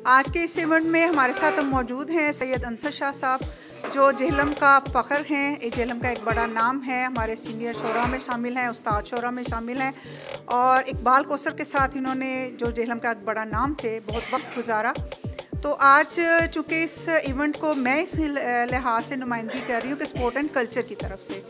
आज के इस इवेंट में हमारे साथ हम मौजूद हैं सैयद अंसर शाह साहब, जो जेहलम का फ़ख्र हैं। जेहलम का एक बड़ा नाम है, हमारे सीनियर शोरा में शामिल हैं, उस्ताद शोरा में शामिल हैं। और इकबाल कौसर के साथ इन्होंने, जो जेहलम का एक बड़ा नाम थे, बहुत वक्त गुजारा। तो आज चूँकि इस इवेंट को मैं इस लिहाज से नुमाइंदगी कर रही हूँ कि स्पोर्ट एंड कल्चर की तरफ से,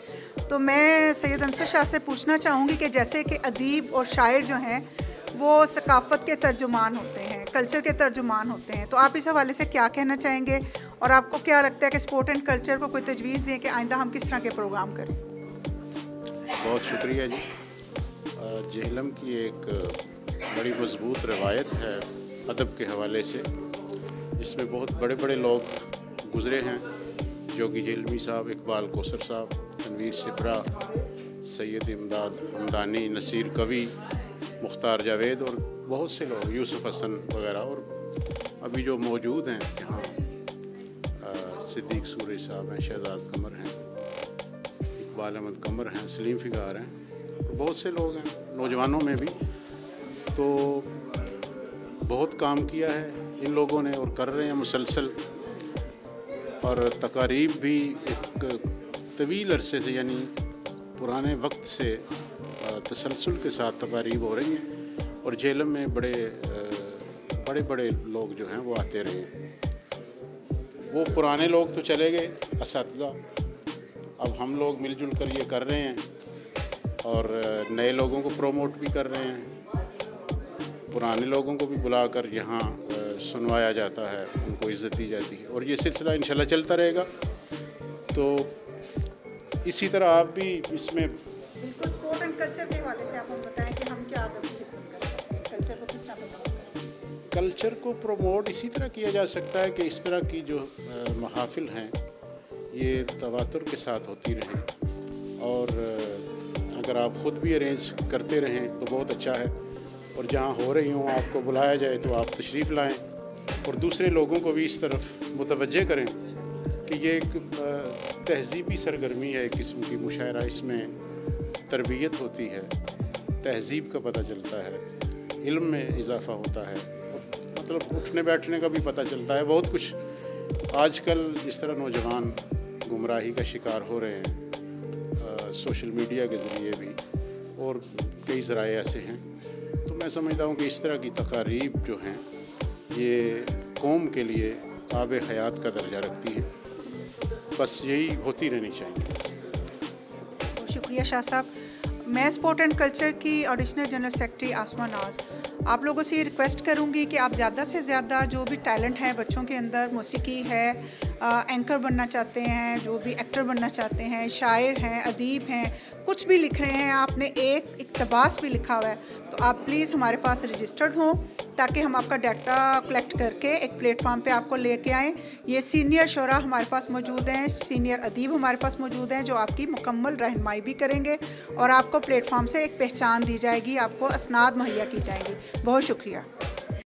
तो मैं सैयद अंसर शाह से पूछना चाहूँगी कि जैसे कि अदीब और शायर जो हैं वो सकाफ़त के तर्जुमान होते हैं, कल्चर के तर्जुमान होते हैं, तो आप इस हवाले से क्या कहना चाहेंगे और आपको क्या लगता है कि स्पोर्ट एंड कल्चर को कोई तजवीज़ दें कि आइंदा हम किस तरह के प्रोग्राम करें? बहुत शुक्रिया जी। जेहलम की एक बड़ी मजबूत रवायत है अदब के हवाले से, जिसमें बहुत बड़े बड़े लोग गुज़रे हैं। जोगी जेहलमी साहब, इकबाल कौसर साहब, तनवीर सिपरा, सैयद इमदाद हमदानी, नसीर कवि, मुख्तार जावेद और बहुत से लोग, यूसुफ हसन वगैरह। और अभी जो मौजूद हैं यहाँ, सिद्दीक सूरी साहब हैं, शहजाद कमर हैं, इकबाल अहमद कमर हैं, सलीम फ़िगार हैं, बहुत से लोग हैं नौजवानों में भी। तो बहुत काम किया है इन लोगों ने और कर रहे हैं मुसलसल। और तकारीब भी एक तवील अरसे से, यानी पुराने वक्त से तसलसल के साथ तकारीब हो रही हैं। और जेहलम में बड़े बड़े लोग जो हैं वो आते रहे हैं। वो पुराने लोग तो चले गए, असातिज़ा, अब हम लोग मिलजुल कर ये कर रहे हैं और नए लोगों को प्रोमोट भी कर रहे हैं। पुराने लोगों को भी बुलाकर यहाँ सुनवाया जाता है, उनको इज़्ज़त दी जाती है और ये सिलसिला इंशाल्लाह चलता रहेगा। तो इसी तरह आप भी इसमें बिल्कुल स्पोर्ट एंड कल्चर के हवाले से आप हम बताएं कि हम क्या अदब की खिदमत करते हैं, कल्चर को किस तरह प्रमोट करते हैं? कल्चर को प्रमोट इसी तरह किया जा सकता है कि इस तरह की जो महाफिल हैं ये तवातुर के साथ होती रहें। और अगर आप ख़ुद भी अरेंज करते रहें तो बहुत अच्छा है। और जहाँ हो रही हों आपको बुलाया जाए तो आप तशरीफ़ लाएँ और दूसरे लोगों को भी इस तरफ मुतवज्जे करें कि ये एक तहज़ीबी सरगर्मी है, एक किस्म की मुशायरा, इसमें तरबियत होती है, तहज़ीब का पता चलता है, इल्म में इजाफ़ा होता है, मतलब उठने बैठने का भी पता चलता है। बहुत कुछ आजकल जिस तरह नौजवान गुमराही का शिकार हो रहे हैं सोशल मीडिया के ज़रिए भी, और कई ज़राए ऐसे हैं, तो मैं समझता हूँ कि इस तरह की तकारीब जो हैं ये कौम के लिए आब हयात का दर्जा रखती है। बस यही होती रहनी चाहिए। शुक्रिया शाह साहब। मैं स्पोर्ट एंड कल्चर की एडिशनल जनरल सेक्रेटरी आसमा नाज, आप लोगों से ये रिक्वेस्ट करूँगी कि आप ज़्यादा से ज़्यादा जो भी टैलेंट है बच्चों के अंदर, मौसीकी है, एंकर बनना चाहते हैं, जो भी एक्टर बनना चाहते हैं, शायर हैं, अदीब हैं, कुछ भी लिख रहे हैं, आपने एक इक़्तिबास भी लिखा हुआ है, तो आप प्लीज़ हमारे पास रजिस्टर्ड हों ताकि हम आपका डाटा कलेक्ट करके एक प्लेटफॉर्म पे आपको लेके आएँ। ये सीनियर शोरा हमारे पास मौजूद हैं, सीनियर अदीब हमारे पास मौजूद हैं, जो आपकी मुकम्मल रहनुमाई भी करेंगे और आपको प्लेटफॉर्म से एक पहचान दी जाएगी, आपको असनाद मुहैया की जाएंगी। बहुत शुक्रिया।